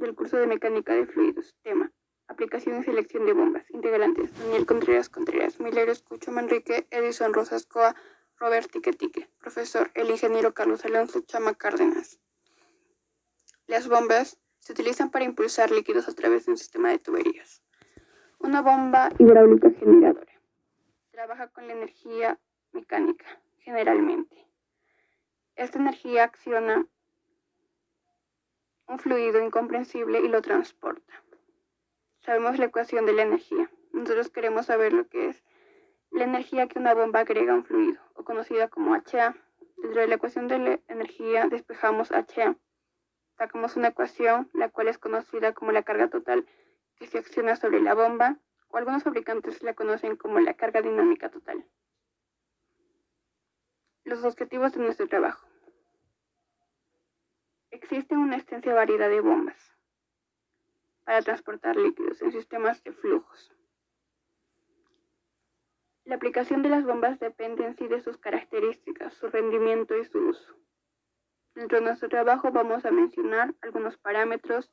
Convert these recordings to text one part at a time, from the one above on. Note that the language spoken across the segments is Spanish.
del curso de Mecánica de Fluidos. Tema: Aplicación y selección de bombas. Integrantes: Daniel Contreras, Milero Escucho Manrique, Edison Rosas Coa, Robert Tique. Profesor: el ingeniero Carlos Alonso Chama Cárdenas. Las bombas se utilizan para impulsar líquidos a través de un sistema de tuberías. Una bomba hidráulica generadora trabaja con la energía mecánica, generalmente. Esta energía acciona un fluido incomprensible y lo transporta. Sabemos la ecuación de la energía. Nosotros queremos saber lo que es la energía que una bomba agrega a un fluido, o conocida como HA. Dentro de la ecuación de la energía despejamos HA. Sacamos una ecuación, la cual es conocida como la carga total que se acciona sobre la bomba, o algunos fabricantes la conocen como la carga dinámica total. Los objetivos de nuestro trabajo. Existe una extensa variedad de bombas para transportar líquidos en sistemas de flujos. La aplicación de las bombas depende en sí de sus características, su rendimiento y su uso. Dentro de nuestro trabajo vamos a mencionar algunos parámetros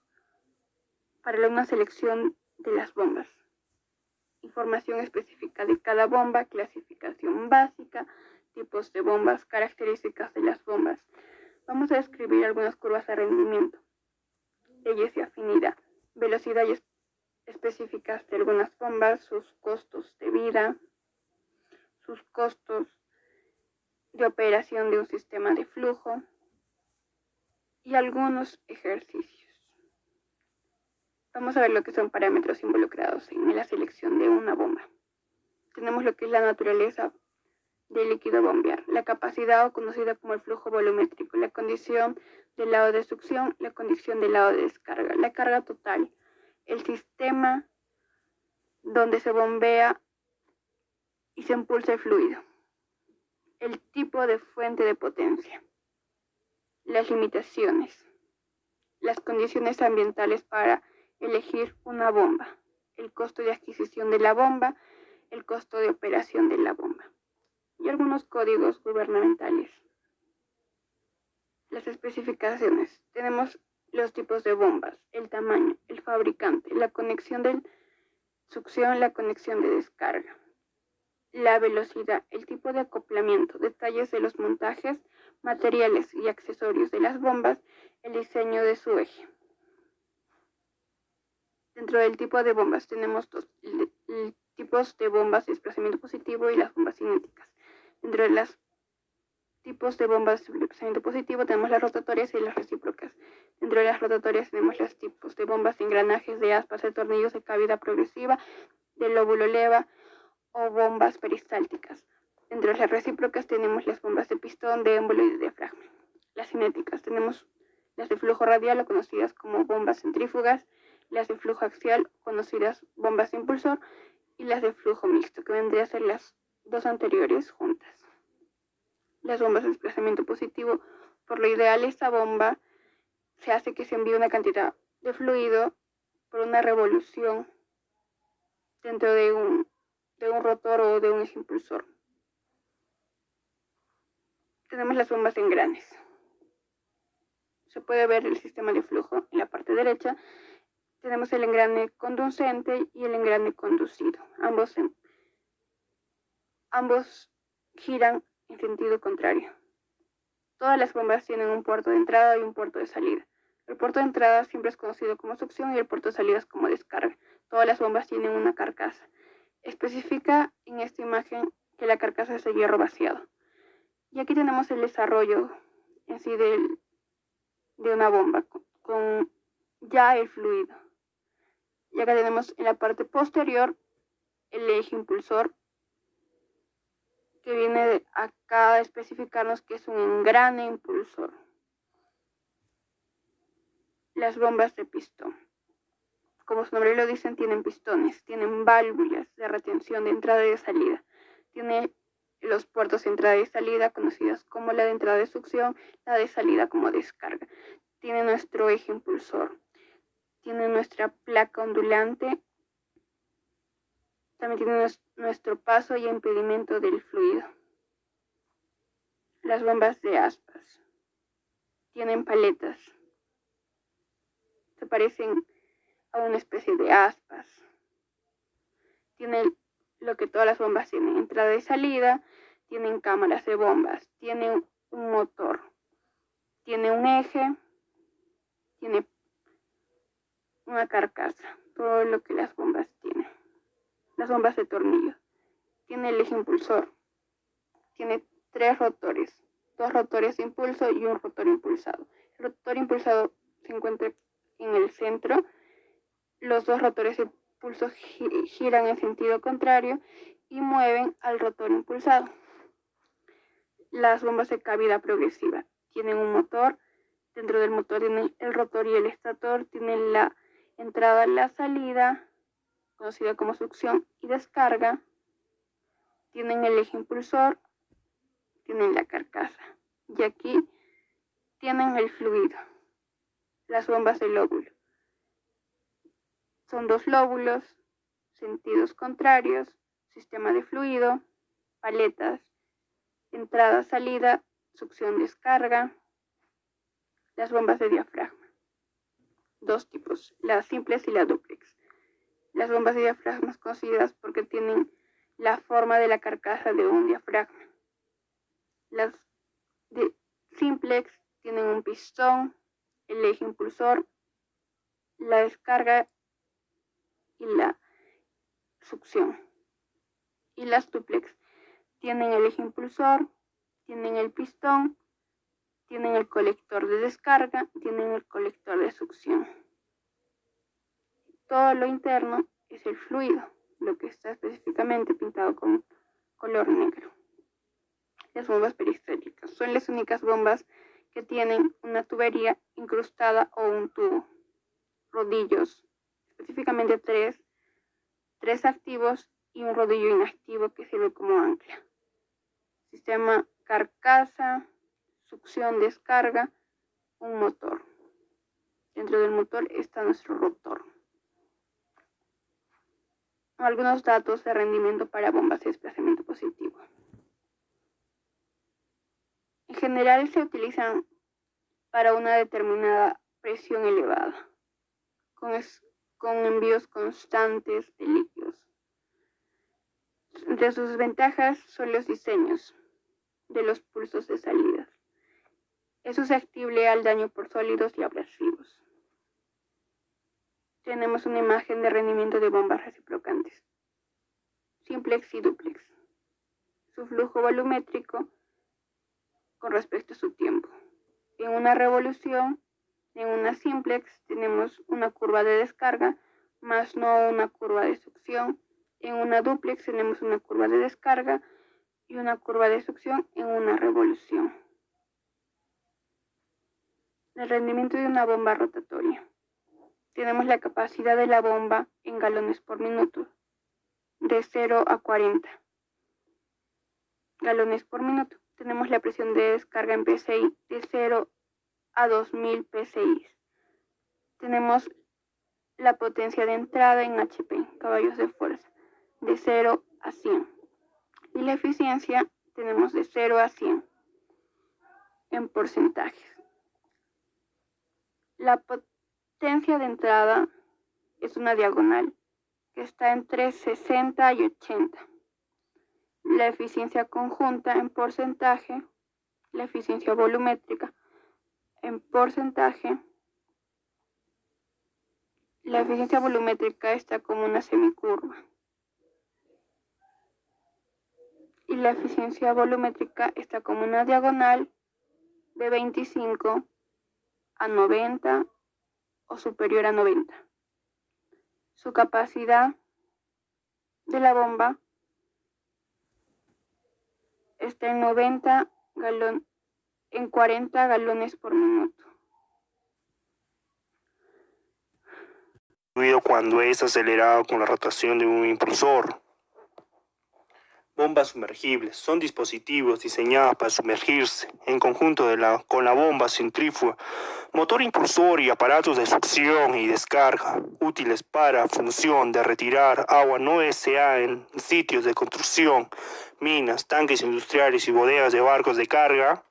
para una selección de las bombas. Información específica de cada bomba, clasificación básica, tipos de bombas, características de las bombas. Vamos a describir algunas curvas de rendimiento, leyes de afinidad, velocidad específicas de algunas bombas, sus costos de vida, sus costos de operación de un sistema de flujo y algunos ejercicios. Vamos a ver lo que son parámetros involucrados en la selección de una bomba. Tenemos lo que es la naturaleza del líquido bombear, la capacidad o conocida como el flujo volumétrico, la condición del lado de succión, la condición del lado de descarga, la carga total, el sistema donde se bombea y se impulsa el fluido, el tipo de fuente de potencia, las limitaciones, las condiciones ambientales para elegir una bomba, el costo de adquisición de la bomba, el costo de operación de la bomba y algunos códigos gubernamentales. Las especificaciones. Tenemos los tipos de bombas, el tamaño, el fabricante, la conexión de succión, la conexión de descarga, la velocidad, el tipo de acoplamiento, detalles de los montajes, materiales y accesorios de las bombas, el diseño de su eje. Dentro del tipo de bombas tenemos dos tipos de bombas de desplazamiento positivo y las bombas cinéticas. Dentro de los tipos de bombas de desplazamiento positivo tenemos las rotatorias y las recíprocas. Dentro de las rotatorias tenemos los tipos de bombas de engranajes, de aspas, de tornillos, de cavidad progresiva, de lóbulo leva o bombas peristálticas. Dentro de las recíprocas tenemos las bombas de pistón, de émbolo y de diafragma. Las cinéticas tenemos las de flujo radial o conocidas como bombas centrífugas, las de flujo axial, conocidas bombas de impulsor, y las de flujo mixto, que vendrían a ser las dos anteriores juntas. Las bombas de desplazamiento positivo, por lo ideal esta bomba se hace que se envíe una cantidad de fluido por una revolución dentro de un rotor o de un eje impulsor. Tenemos las bombas de engranes. Se puede ver el sistema de flujo en la parte derecha. Tenemos el engrane conducente y el engrane conducido. Ambos giran en sentido contrario. Todas las bombas tienen un puerto de entrada y un puerto de salida. El puerto de entrada siempre es conocido como succión y el puerto de salida es como descarga. Todas las bombas tienen una carcasa. Especifica en esta imagen que la carcasa es de hierro vaciado. Y aquí tenemos el desarrollo en sí de una bomba con ya el fluido. Y acá tenemos en la parte posterior el eje impulsor, que viene acá a especificarnos que es un engrane impulsor. Las bombas de pistón, como su nombre lo dicen, tienen pistones, tienen válvulas de retención de entrada y de salida. Tiene los puertos de entrada y salida conocidas como la de entrada de succión, la de salida como descarga. Tiene nuestro eje impulsor, tiene nuestra placa ondulante, también tiene nuestro paso y impedimento del fluido. Las bombas de aspas tienen paletas. Se parecen a una especie de aspas. Tiene lo que todas las bombas tienen: entrada y salida, tienen cámaras de bombas, tienen un motor, tiene un eje, tiene una carcasa, todo lo que las bombas tienen. Las bombas de tornillo. Tiene el eje impulsor, tiene 3 rotores, 2 rotores de impulso y un rotor impulsado. El rotor impulsado se encuentra en el centro. Los 2 rotores de impulso giran en sentido contrario y mueven al rotor impulsado. Las bombas de cavidad progresiva tienen un motor. Dentro del motor tienen el rotor y el estator, tienen la entrada, la salida, conocida como succión y descarga, tienen el eje impulsor, tienen la carcasa, y aquí tienen el fluido. Las bombas de lóbulo son 2 lóbulos, sentidos contrarios, sistema de fluido, paletas, entrada, salida, succión, descarga. Las bombas de diafragma, 2 tipos, las simples y la dúplex. Las bombas de diafragma conocidas porque tienen la forma de la carcasa de un diafragma. Las de simplex tienen un pistón, el eje impulsor, la descarga y la succión. Y las dúplex tienen el eje impulsor, tienen el pistón, tienen el colector de descarga, tienen el colector de succión. Todo lo interno es el fluido, lo que está específicamente pintado con color negro. Las bombas peristélicas son las únicas bombas que tienen una tubería incrustada o un tubo. Rodillos, específicamente 3 activos y un rodillo inactivo que sirve como ancla. Sistema carcasa, succión, descarga, un motor. Dentro del motor está nuestro rotor. Algunos datos de rendimiento para bombas de desplazamiento positivo. En general se utilizan para una determinada presión elevada, con envíos constantes de líquidos. Entre sus ventajas son los diseños de los pulsos de salida. Es susceptible al daño por sólidos y abrasivos. Tenemos una imagen de rendimiento de bombas reciprocantes, simplex y dúplex. Su flujo volumétrico con respecto a su tiempo. En una revolución, en una simplex, tenemos una curva de descarga, más no una curva de succión. En una dúplex tenemos una curva de descarga y una curva de succión en una revolución. El rendimiento de una bomba rotatoria. Tenemos la capacidad de la bomba en galones por minuto, de 0 a 40 galones por minuto. Tenemos la presión de descarga en PSI de 0 a 2000 PSI. Tenemos la potencia de entrada en HP, caballos de fuerza, de 0 a 100. Y la eficiencia tenemos de 0 a 100 en porcentajes. La potencia de entrada es una diagonal que está entre 60 y 80. La eficiencia conjunta en porcentaje, la eficiencia volumétrica en porcentaje. La eficiencia volumétrica está como una semicurva. Y la eficiencia volumétrica está como una diagonal de 25 a 90 o superior a 90. Su capacidad de la bomba está en 40 galones por minuto. Cuando es acelerado con la rotación de un impulsor. Bombas sumergibles son dispositivos diseñados para sumergirse en conjunto con la bomba centrífuga, motor impulsor y aparatos de succión y descarga, útiles para función de retirar agua no deseada en sitios de construcción, minas, tanques industriales y bodegas de barcos de carga.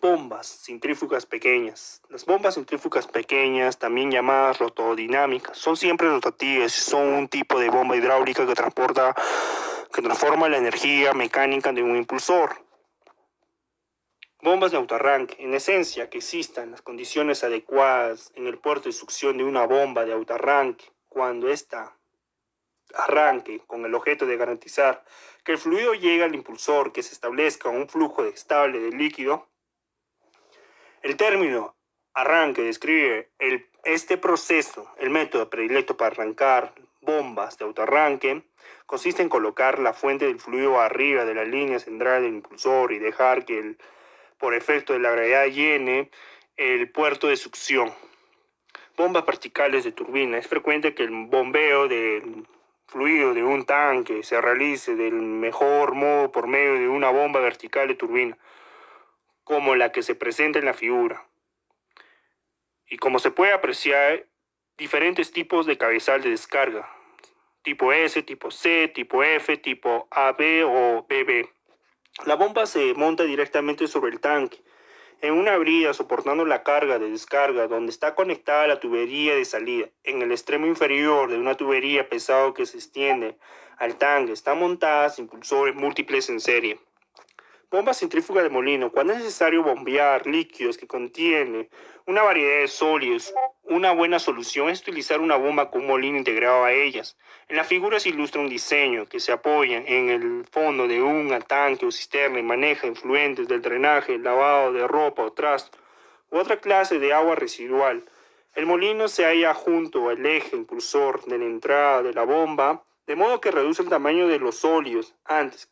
bombas centrífugas pequeñas. Las bombas centrífugas pequeñas, también llamadas rotodinámicas, son siempre rotativas y son un tipo de bomba hidráulica que transforma la energía mecánica de un impulsor. Bombas de autoarranque. En esencia, que existan las condiciones adecuadas en el puerto de succión de una bomba de autoarranque cuando ésta arranque, con el objeto de garantizar que el fluido llegue al impulsor, que se establezca un flujo estable de líquido. El término arranque describe este proceso. El método predilecto para arrancar bombas de autoarranque consiste en colocar la fuente del fluido arriba de la línea central del impulsor y dejar que por efecto de la gravedad llene el puerto de succión. Bombas verticales de turbina. Es frecuente que el bombeo del fluido de un tanque se realice del mejor modo por medio de una bomba vertical de turbina, como la que se presenta en la figura. Y como se puede apreciar, diferentes tipos de cabezal de descarga, tipo S, tipo C, tipo F, tipo AB o BB. La bomba se monta directamente sobre el tanque, en una brida soportando la carga de descarga donde está conectada la tubería de salida. En el extremo inferior de una tubería pesado que se extiende al tanque están montadas impulsores múltiples en serie. Bomba centrífuga de molino. Cuando es necesario bombear líquidos que contienen una variedad de sólidos, una buena solución es utilizar una bomba con un molino integrado a ellas. En la figura se ilustra un diseño que se apoya en el fondo de un tanque o cisterna y maneja influentes del drenaje, lavado de ropa o trasto u otra clase de agua residual. El molino se halla junto al eje impulsor de la entrada de la bomba, de modo que reduce el tamaño de los sólidos antes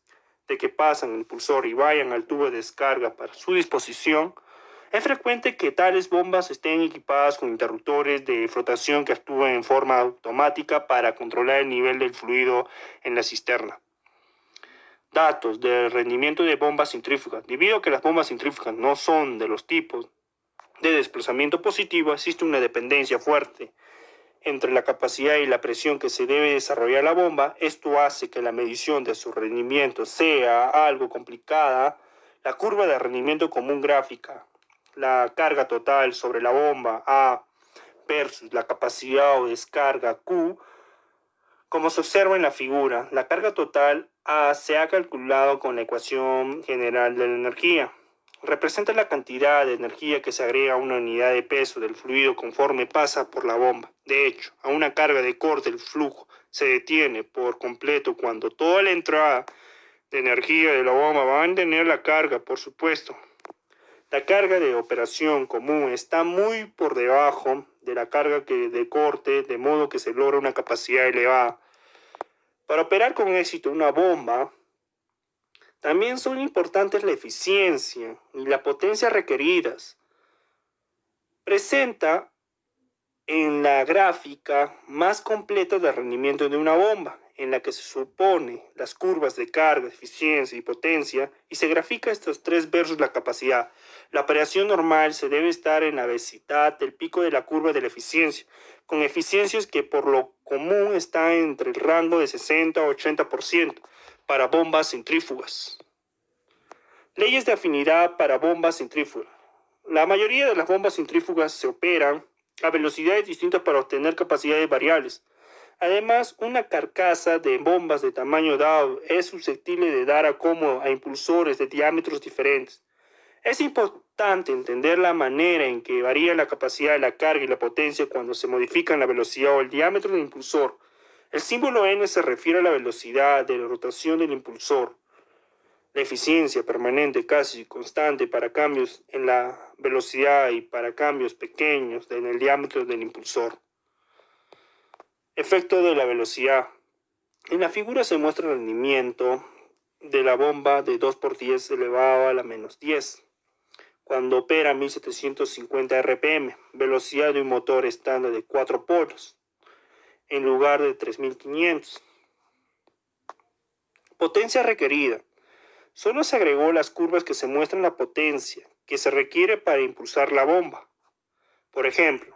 de que pasan el impulsor y vayan al tubo de descarga para su disposición. Es frecuente que tales bombas estén equipadas con interruptores de flotación que actúen en forma automática para controlar el nivel del fluido en la cisterna. Datos del rendimiento de bombas centrífugas. Debido a que las bombas centrífugas no son de los tipos de desplazamiento positivo, existe una dependencia fuerte entre la capacidad y la presión que se debe desarrollar la bomba. Esto hace que la medición de su rendimiento sea algo complicada. La curva de rendimiento común gráfica la carga total sobre la bomba A versus la capacidad o descarga Q. Como se observa en la figura, la carga total A se ha calculado con la ecuación general de la energía. Representa la cantidad de energía que se agrega a una unidad de peso del fluido conforme pasa por la bomba. De hecho, a una carga de corte el flujo se detiene por completo cuando toda la entrada de energía de la bomba va a mantener la carga, por supuesto. La carga de operación común está muy por debajo de la carga de corte, de modo que se logra una capacidad elevada. Para operar con éxito una bomba, también son importantes la eficiencia y la potencia requeridas. Presenta en la gráfica más completa de rendimiento de una bomba, en la que se supone las curvas de carga, eficiencia y potencia, y se grafica estos tres versus la capacidad. La operación normal se debe estar en la vecindad del pico de la curva de la eficiencia, con eficiencias que por lo común están entre el rango de 60 a 80% para bombas centrífugas. Leyes de afinidad para bombas centrífugas. La mayoría de las bombas centrífugas se operan a velocidades distintas para obtener capacidades variables. Además, una carcasa de bombas de tamaño dado es susceptible de dar acomodo a impulsores de diámetros diferentes. Es importante entender la manera en que varía la capacidad de la carga y la potencia cuando se modifican la velocidad o el diámetro del impulsor. El símbolo N se refiere a la velocidad de la rotación del impulsor. La eficiencia permanente casi constante para cambios en la velocidad y para cambios pequeños en el diámetro del impulsor. Efecto de la velocidad. En la figura se muestra el rendimiento de la bomba de 2 por 10 elevado a la menos 10, cuando opera a 1750 RPM, velocidad de un motor estándar de 4 polos, en lugar de 3500. Potencia requerida. Solo se agregó las curvas que se muestran la potencia que se requiere para impulsar la bomba. Por ejemplo,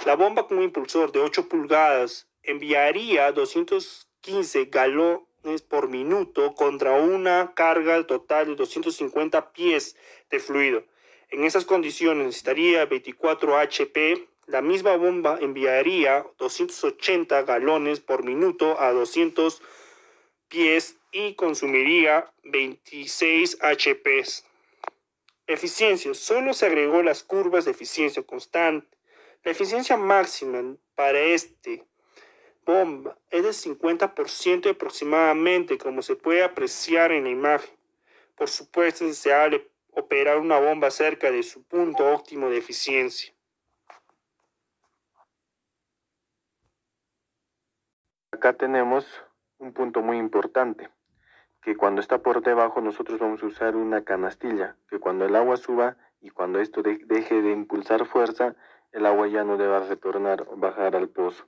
la bomba con un impulsor de 8 pulgadas enviaría 215 galones por minuto contra una carga total de 250 pies de fluido. En esas condiciones necesitaría 24 HP. La misma bomba enviaría 280 galones por minuto a 200 pies y consumiría 26 HP. Eficiencia. Solo se agregó las curvas de eficiencia constante. La eficiencia máxima para este bomba es del 50% aproximadamente, como se puede apreciar en la imagen. Por supuesto, es deseable operar una bomba cerca de su punto óptimo de eficiencia. Acá tenemos un punto muy importante, que cuando está por debajo nosotros vamos a usar una canastilla, que cuando el agua suba y cuando esto deje de impulsar fuerza, el agua ya no deba retornar o bajar al pozo.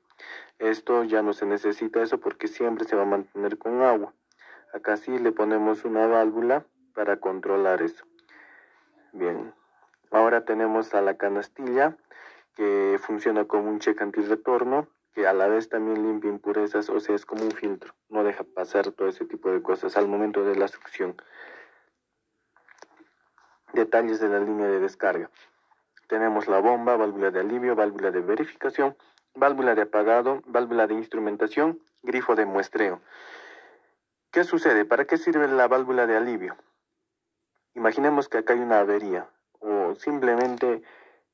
Esto ya no se necesita eso porque siempre se va a mantener con agua. Acá sí le ponemos una válvula para controlar eso. Bien, ahora tenemos a la canastilla que funciona como un cheque antirretorno, que a la vez también limpia impurezas, o sea, es como un filtro, no deja pasar todo ese tipo de cosas al momento de la succión. Detalles de la línea de descarga. Tenemos la bomba, válvula de alivio, válvula de verificación, válvula de apagado, válvula de instrumentación, grifo de muestreo. ¿Qué sucede? ¿Para qué sirve la válvula de alivio? Imaginemos que acá hay una avería o simplemente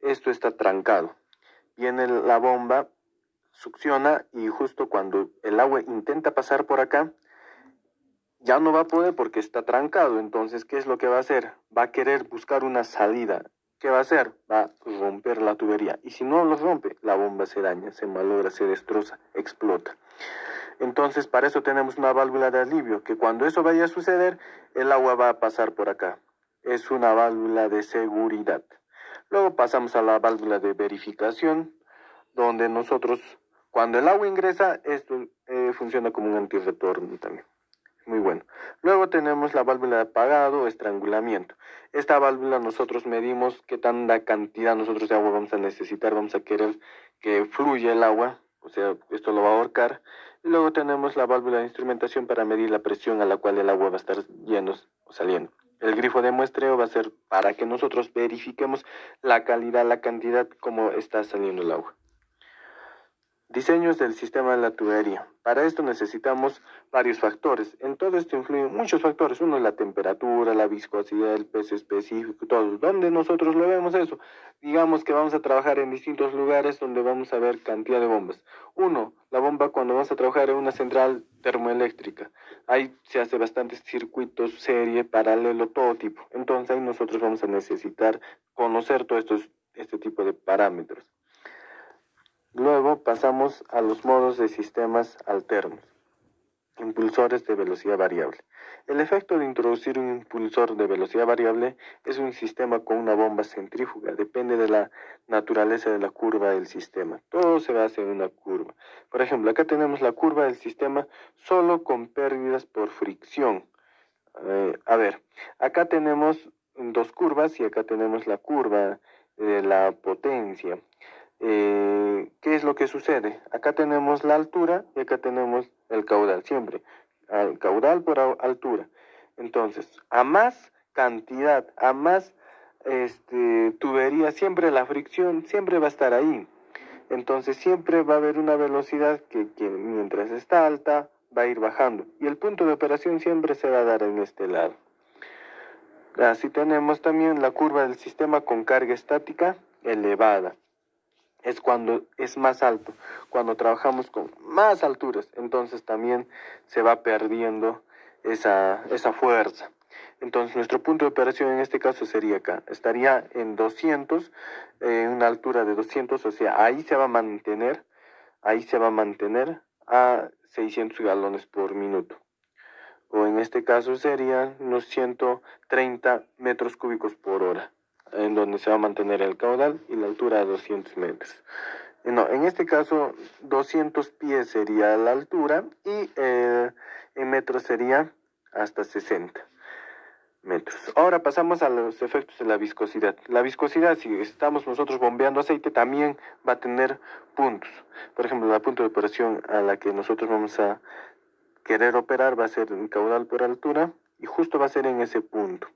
esto está trancado. Viene la bomba, succiona y justo cuando el agua intenta pasar por acá, ya no va a poder porque está trancado. Entonces, ¿qué es lo que va a hacer? Va a querer buscar una salida. ¿Qué va a hacer? Va a romper la tubería. Y si no lo rompe, la bomba se daña, se malogra, se destroza, explota. Entonces, para eso tenemos una válvula de alivio, que cuando eso vaya a suceder, el agua va a pasar por acá. Es una válvula de seguridad. Luego pasamos a la válvula de verificación, donde nosotros, cuando el agua ingresa, esto funciona como un antirretorno también. Muy bueno. Luego tenemos la válvula de apagado o estrangulamiento. Esta válvula nosotros medimos qué tanta cantidad nosotros de agua vamos a necesitar, vamos a querer que fluya el agua, o sea, esto lo va a ahorcar. Y luego tenemos la válvula de instrumentación para medir la presión a la cual el agua va a estar yendo o saliendo. El grifo de muestreo va a ser para que nosotros verifiquemos la calidad, la cantidad, cómo está saliendo el agua. Diseños del sistema de la tubería. Para esto necesitamos varios factores. En todo esto influyen muchos factores. Uno es la temperatura, la viscosidad, el peso específico, todo. ¿Dónde nosotros lo vemos eso? Digamos que vamos a trabajar en distintos lugares donde vamos a ver cantidad de bombas. Uno, la bomba cuando vamos a trabajar en una central termoeléctrica. Ahí se hace bastantes circuitos, serie, paralelo, todo tipo. Entonces ahí nosotros vamos a necesitar conocer todo este tipo de parámetros. Luego pasamos a los modos de sistemas alternos. Impulsores de velocidad variable. El efecto de introducir un impulsor de velocidad variable es un sistema con una bomba centrífuga. Depende de la naturaleza de la curva del sistema. Todo se basa en una curva. Por ejemplo, acá tenemos la curva del sistema solo con pérdidas por fricción. Acá tenemos dos curvas y acá tenemos la curva de la potencia. ¿Qué es lo que sucede? Acá tenemos la altura y acá tenemos el caudal, siempre. Caudal por altura. Entonces, a más cantidad, a más tubería, siempre la fricción siempre va a estar ahí. Entonces, siempre va a haber una velocidad que mientras está alta, va a ir bajando. Y el punto de operación siempre se va a dar en este lado. Así tenemos también la curva del sistema con carga estática elevada. Es cuando es más alto, cuando trabajamos con más alturas, entonces también se va perdiendo esa fuerza. Entonces nuestro punto de operación en este caso sería acá, estaría en 200, una altura de 200, o sea, ahí se va a mantener a 600 galones por minuto. O en este caso serían unos 130 metros cúbicos por hora, en donde se va a mantener el caudal y la altura de 200 metros. No, en este caso 200 pies sería la altura y en metros sería hasta 60 metros. Ahora pasamos a los efectos de la viscosidad. La viscosidad, si estamos nosotros bombeando aceite, también va a tener puntos. Por ejemplo, la punto de operación a la que nosotros vamos a querer operar va a ser el caudal por altura y justo va a ser en ese punto.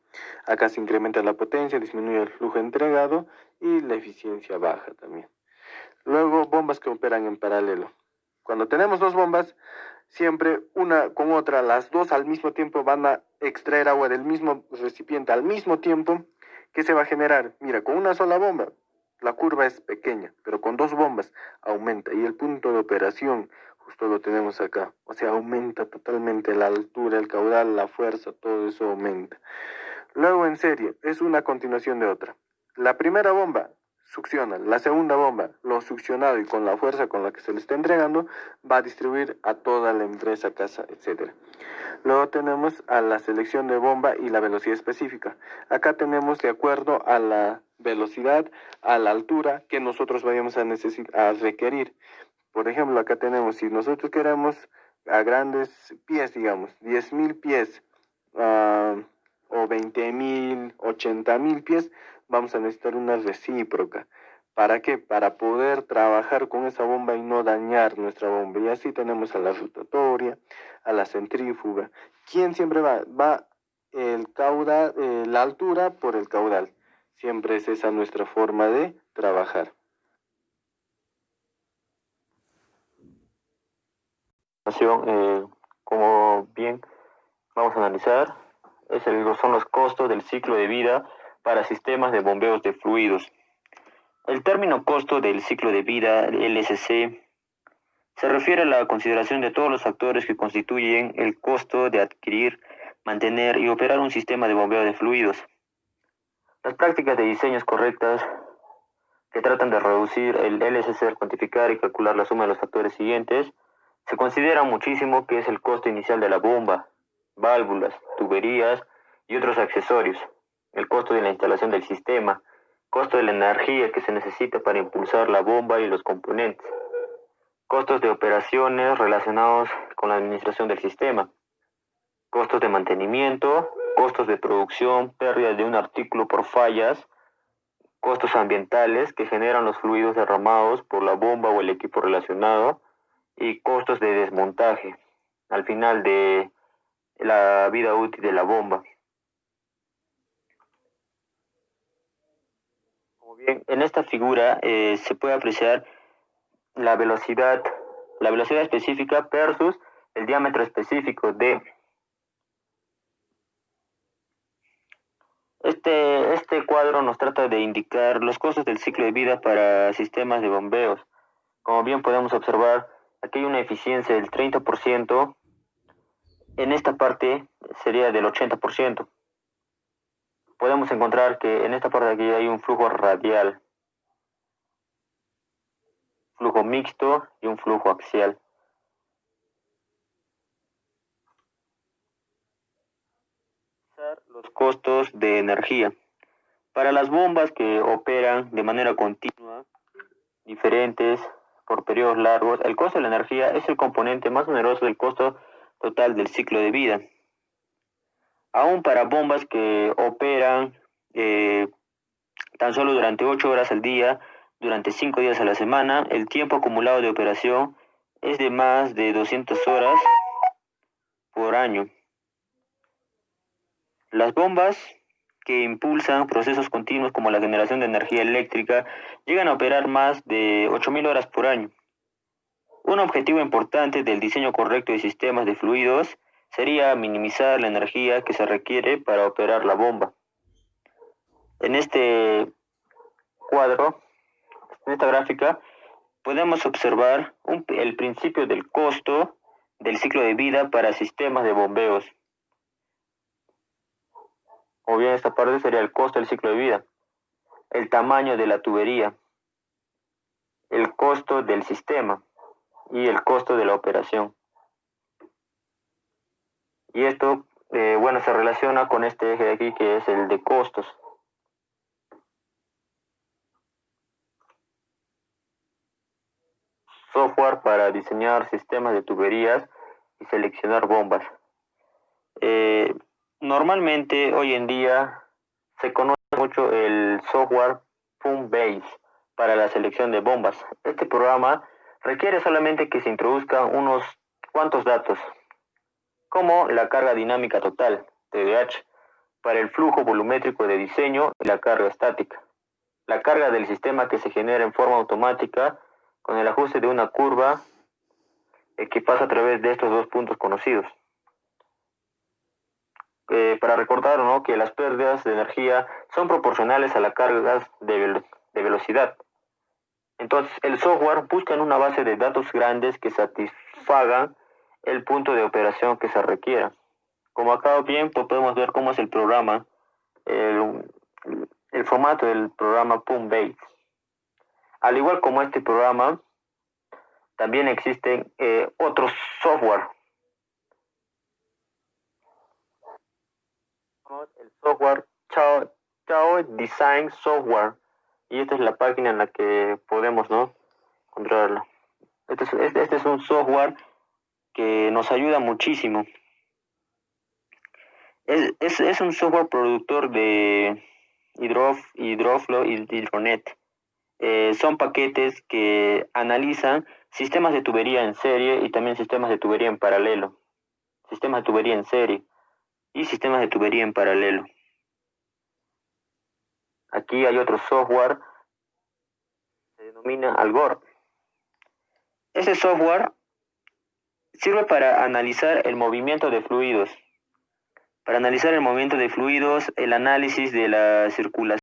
Acá se incrementa la potencia, disminuye el flujo entregado y la eficiencia baja también. Luego, bombas que operan en paralelo. Cuando tenemos dos bombas, siempre una con otra, las dos al mismo tiempo van a extraer agua del mismo recipiente al mismo tiempo. ¿Qué se va a generar? Mira, con una sola bomba, la curva es pequeña, pero con dos bombas aumenta. Y el punto de operación, justo lo tenemos acá. O sea, aumenta totalmente la altura, el caudal, la fuerza, todo eso aumenta. Luego, en serie, es una continuación de otra. La primera bomba succiona, la segunda bomba, lo succionado y con la fuerza con la que se le está entregando, va a distribuir a toda la empresa, casa, etc. Luego tenemos a la selección de bomba y la velocidad específica. Acá tenemos de acuerdo a la velocidad, a la altura que nosotros vayamos a requerir. Por ejemplo, acá tenemos, si nosotros queremos a grandes pies, digamos, 10.000 pies, o 20.000, 80.000 pies, vamos a necesitar una recíproca. ¿Para qué? Para poder trabajar con esa bomba y no dañar nuestra bomba. Y así tenemos a la rotatoria, a la centrífuga. ¿Quién siempre va? Va el caudal, la altura por el caudal. Siempre es esa nuestra forma de trabajar. Como bien vamos a analizar, son los costos del ciclo de vida para sistemas de bombeos de fluidos. El término costo del ciclo de vida, LSC, se refiere a la consideración de todos los factores que constituyen el costo de adquirir, mantener y operar un sistema de bombeo de fluidos. Las prácticas de diseños correctas que tratan de reducir el LSC al cuantificar y calcular la suma de los factores siguientes, se considera muchísimo que es el costo inicial de la bomba, válvulas, tuberías y otros accesorios, el costo de la instalación del sistema, costo de la energía que se necesita para impulsar la bomba y los componentes, costos de operaciones relacionados con la administración del sistema, costos de mantenimiento, costos de producción, pérdida de un artículo por fallas, costos ambientales que generan los fluidos derramados por la bomba o el equipo relacionado, y costos de desmontaje al final de la vida útil de la bomba. Como bien, en esta figura se puede apreciar la velocidad específica versus el diámetro específico de este cuadro nos trata de indicar los costos del ciclo de vida para sistemas de bombeos. Como bien podemos observar, aquí hay una eficiencia del 30%, en esta parte sería del 80%. Podemos encontrar que en esta parte de aquí hay un flujo radial, flujo mixto y un flujo axial. Los costos de energía. Para las bombas que operan de manera continua, diferentes, por periodos largos, el costo de la energía es el componente más oneroso del costo total del ciclo de vida. Aún para bombas que operan tan solo durante 8 horas al día, durante 5 días a la semana, el tiempo acumulado de operación es de más de 200 horas por año. Las bombas que impulsan procesos continuos como la generación de energía eléctrica llegan a operar más de 8.000 horas por año. Un objetivo importante del diseño correcto de sistemas de fluidos sería minimizar la energía que se requiere para operar la bomba. En este cuadro, en esta gráfica, podemos observar el principio del costo del ciclo de vida para sistemas de bombeos. O bien esta parte sería el costo del ciclo de vida, el tamaño de la tubería, el costo del sistema y el costo de la operación. Y esto, se relaciona con este eje de aquí que es el de costos. Software para diseñar sistemas de tuberías y seleccionar bombas. Normalmente hoy en día se conoce mucho el software PumpBase para la selección de bombas. Este programa requiere solamente que se introduzcan unos cuantos datos, como la carga dinámica total, TDH, para el flujo volumétrico de diseño y la carga estática. La carga del sistema que se genera en forma automática con el ajuste de una curva que pasa a través de estos dos puntos conocidos. Para recordar, ¿no?, que las pérdidas de energía son proporcionales a las cargas de velocidad. Entonces, el software busca en una base de datos grandes que satisfagan el punto de operación que se requiera. Como acá bien podemos ver cómo es el programa, el formato del programa PUM-Base. Al igual como este programa, también existen otros software. El software Chao Design Software, y esta es la página en la que podemos, ¿no?, encontrarlo. Este es un software que nos ayuda muchísimo. Es un software productor de Hydroflow y Hydronet. Son paquetes que analizan sistemas de tubería en serie y también sistemas de tubería en paralelo. Sistemas de tubería en serie y sistemas de tubería en paralelo. Aquí hay otro software que se denomina Algor. Ese software sirve para analizar el movimiento de fluidos. Para analizar el movimiento de fluidos, el análisis de la circulación